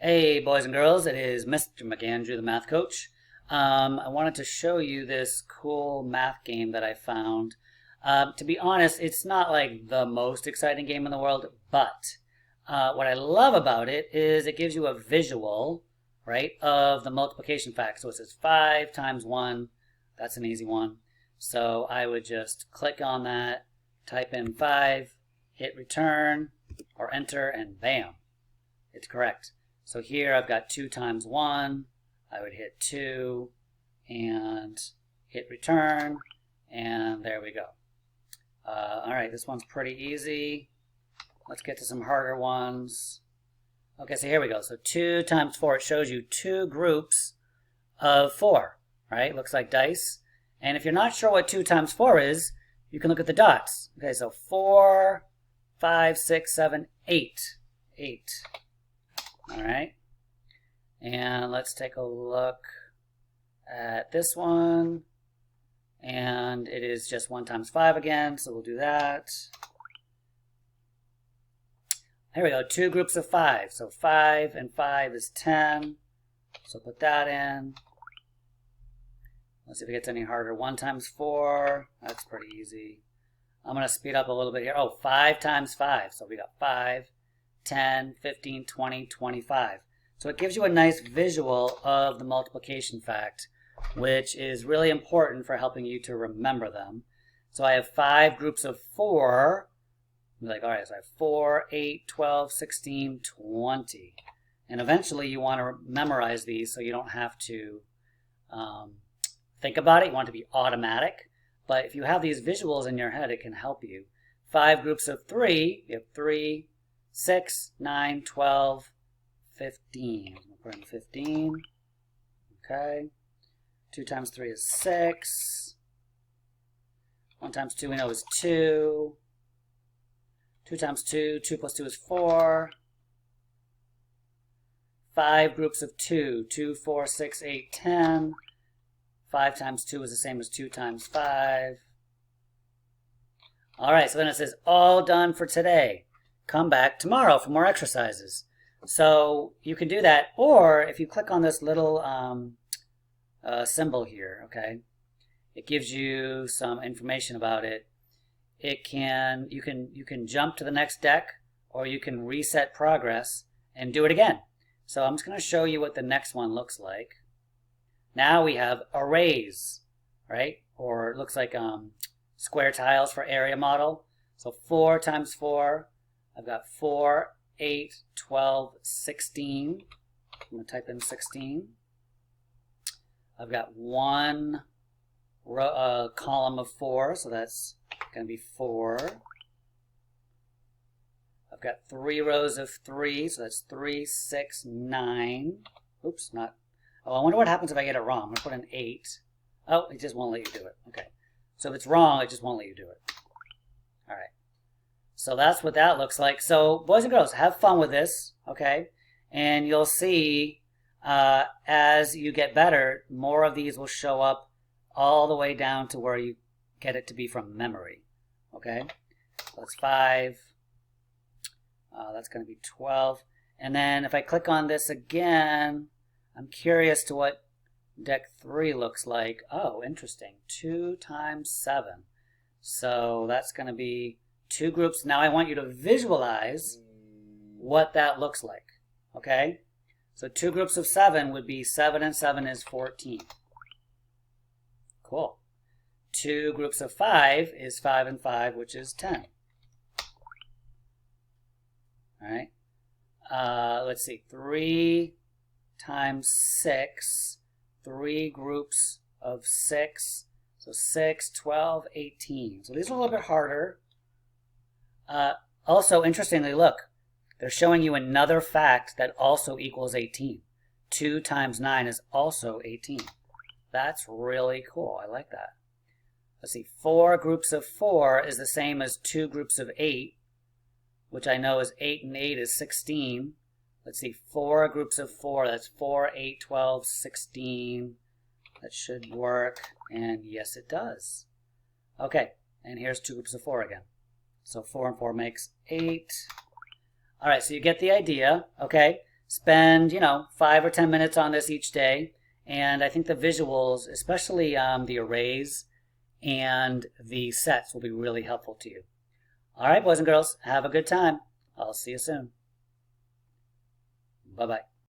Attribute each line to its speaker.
Speaker 1: Hey boys and girls, it is Mr. McAndrew, the math coach. I wanted to show you this cool math game that I found. To be honest, it's not like the most exciting game in the world, but what I love about it is it gives you a visual, right, of the multiplication fact. So it says 5 times 1, that's an easy one. So I would just click on that, type in 5, hit return or enter, and bam, it's correct. So here I've got 2 times 1, I would hit 2 and hit return, and there we go. Alright, this one's pretty easy. Let's get to some harder ones. Okay, so here we go. So 2 times 4, it shows you 2 groups of 4, right? Looks like dice. And if you're not sure what 2 times 4 is, you can look at the dots. Okay, so 4, 5, 6, 7, 8. 8. All right, and let's take a look at this one, and it is just 1 times 5 again, so we'll do that. Here we go, 2 groups of 5, so 5 and 5 is 10, so put that in. Let's see if it gets any harder. 1 times 4, that's pretty easy. I'm going to speed up a little bit here. Oh, 5 times 5, so we got 5. 10, 15, 20, 25. So it gives you a nice visual of the multiplication fact, which is really important for helping you to remember them. So I have 5 groups of 4. I'm like, all right, so I have 4, 8, 12, 16, 20. And eventually you want to memorize these so you don't have to think about it. You want it to be automatic. But if you have these visuals in your head, it can help you. 5 groups of 3, you have 3, 6, 9, 12, 15. We'll put in 15. Okay. 2 times 3 is 6. 1 times 2 we know is 2. 2 times 2, 2 plus 2 is 4. 5 groups of 2, 2, 4, 6, 8, 10. 5 times 2 is the same as 2 times 5. All right, so then it says, all done for today. Come back tomorrow for more exercises. So you can do that, or if you click on this little symbol here, okay, it gives you some information about it. You can jump to the next deck, or you can reset progress and do it again. So I'm just going to show you what the next one looks like. Now we have arrays, right? Or it looks like square tiles for area model. So 4 times 4. I've got 4, 8, 12, 16. I'm going to type in 16. I've got 1 column of 4, so that's going to be 4. I've got 3 rows of 3, so that's 3, 6, 9. Oops, not. Oh, I wonder what happens if I get it wrong. I'm going to put in 8. Oh, it just won't let you do it. Okay. So if it's wrong, it just won't let you do it. All right. So that's what that looks like. So boys and girls, have fun with this, okay? And you'll see as you get better, more of these will show up all the way down to where you get it to be from memory, okay? So that's 5. That's going to be 12. And then if I click on this again, I'm curious to what deck 3 looks like. Oh, interesting. 2 times 7. So that's going to be 2 groups. Now I want you to visualize what that looks like, okay? So 2 groups of 7 would be 7 and 7 is 14. Cool. 2 groups of 5 is 5 and 5, which is 10. All right. Let's see. 3 times 6. 3 groups of 6. So 6, 12, 18. So these are a little bit harder. Also, interestingly, look, they're showing you another fact that also equals 18. 2 times 9 is also 18. That's really cool. I like that. Let's see, 4 groups of 4 is the same as 2 groups of 8, which I know is 8 and 8 is 16. Let's see, 4 groups of 4, that's 4, 8, 12, 16. That should work, and yes, it does. Okay, and here's 2 groups of 4 again. So 4 and 4 makes 8. All right, so you get the idea, okay? Spend, 5 or 10 minutes on this each day. And I think the visuals, especially the arrays and the sets, will be really helpful to you. All right, boys and girls, have a good time. I'll see you soon. Bye-bye.